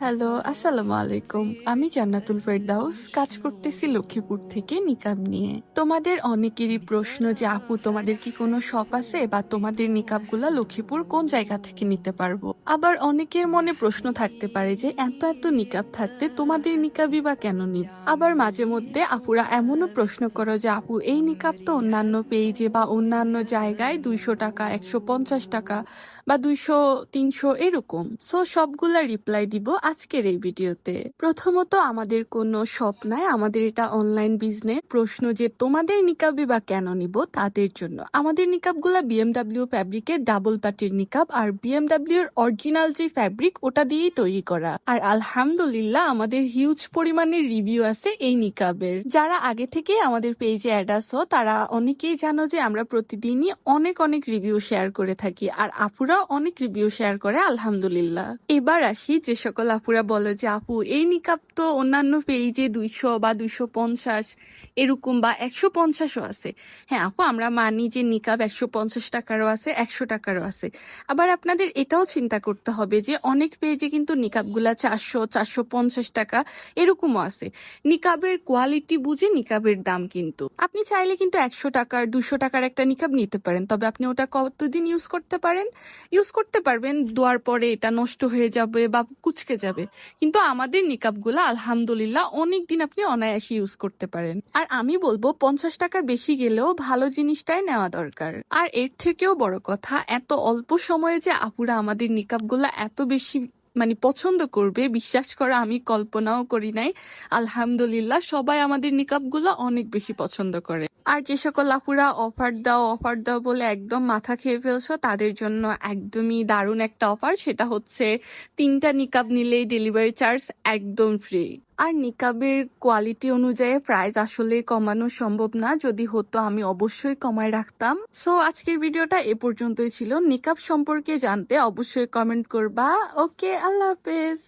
Hello, আসসালামু আলাইকুম। আমি জান্নাতুল ফেরদাউস, কাজ করতেছি লক্ষ্মীপুর থেকে নিকাব নিয়ে। তোমাদের অনেকেরই প্রশ্ন যে আপু তোমাদের কি কোনো শপ আছে বা তোমাদের নিকাবগুলা লক্ষ্মীপুর কোন জায়গা থেকে নিতে পারবো? আবার অনেকের মনে প্রশ্ন থাকতে পারে যে এত এত নিকাব থাকতে তোমাদের নিকাবই বা কেন নিব? আবার মাঝে মধ্যে আপুরা এমনও প্রশ্ন করো যে আপু এই নিকাব তো অন্যান্য পেজে বা অন্যান্য জায়গায় 200 টাকা, 150 টাকা বা 200 300 এরকম। সো সবগুলা রিপ্লাই দিব আজকের এই ভিডিওতে। প্রথমত আমাদের কোনো শপ নাই, আমাদের এটা অনলাইন বিজনেস। প্রশ্ন যে তোমাদের নিকাবই বা কেন নিব তাদের জন্য। আমাদের নিকাবগুলা বিএমডাব্লিউ ফ্যাব্রিকের ডাবল পাটির নিকাব, আর বিএমডাব্লিউ এর অরিজিনাল যে ফ্যাব্রিক ওটা দিয়েই তৈরি করা। আর আলহামদুলিল্লাহ আমাদের হিউজ পরিমাণের রিভিউ আছে এই নিকাবের। যারা আগে থেকে আমাদের পেজে অ্যাড আসো তারা অনেকেই জানো যে আমরা প্রতিদিনই অনেক অনেক রিভিউ শেয়ার করে থাকি, আর আপুরা অনেক রিভিউ শেয়ার করে আলহামদুলিল্লাহ। এবার আসি, যে সকল আপুরা বলে যে আপু এই নিকাব তো অন্যান্য পেজে 200 বা 250 এরকম বা 150ও আছে। হ্যাঁ আপু, আমরা মানি যে নিকাব 150 টাকারও আছে, 100 টাকারও আছে। আবার আপনাদের এটাও চিন্তা করতে হবে যে অনেক পেজে কিন্তু নিকাবগুলা 400 450 টাকা এরকমও আছে। নিকাবের কোয়ালিটি বুঝে নিকাবের দাম। কিন্তু আপনি চাইলে কিন্তু 100 টাকার 200 টাকার একটা নিকাব নিতে পারেন, তবে আপনি ওটা কতদিন ইউজ করতে পারেন? ইউজ করতে পারবেন, ধোয়ার পরে এটা নষ্ট হয়ে যাবে বা কুচকে যাবে। কিন্তু আমাদের নিকাবগুলা আলহামদুলিল্লাহ অনেক দিন আপনি অনায়াসে ইউজ করতে পারেন। আর আমি বলবো 50 টাকা বেশি গেলেও ভালো জিনিসটাই নেওয়া দরকার। আর এর থেকেও বড় কথা, এত অল্প সময়ে যে আপুরা আমাদের নিকাবগুলা এত বেশি পছন্দ করবে, বিশ্বাস করা আমি কল্পনাও করি নাই। আলহামদুলিল্লাহ সবাই আমাদের নিকাবগুলো অনেক বেশি পছন্দ করে। আর যে সকল আপুরা অফার দাও অফার দাও বলে একদম মাথা খেয়ে ফেলছো, তাদের জন্য একদমই দারুণ একটা অফার। সেটা হচ্ছে 3টা নিকাব নিলেই ডেলিভারি চার্জ একদম ফ্রি। আর নিকাবের কোয়ালিটি অনুযায়ী প্রাইস আসলে কমানো সম্ভব না, যদি হতো আমি অবশ্যই কমায় রাখতাম। সো আজকের ভিডিওটা এ পর্যন্তই ছিল। নিকাব সম্পর্কে জানতে অবশ্যই কমেন্ট করবা। ওকে, আল্লাহ হাফেজ।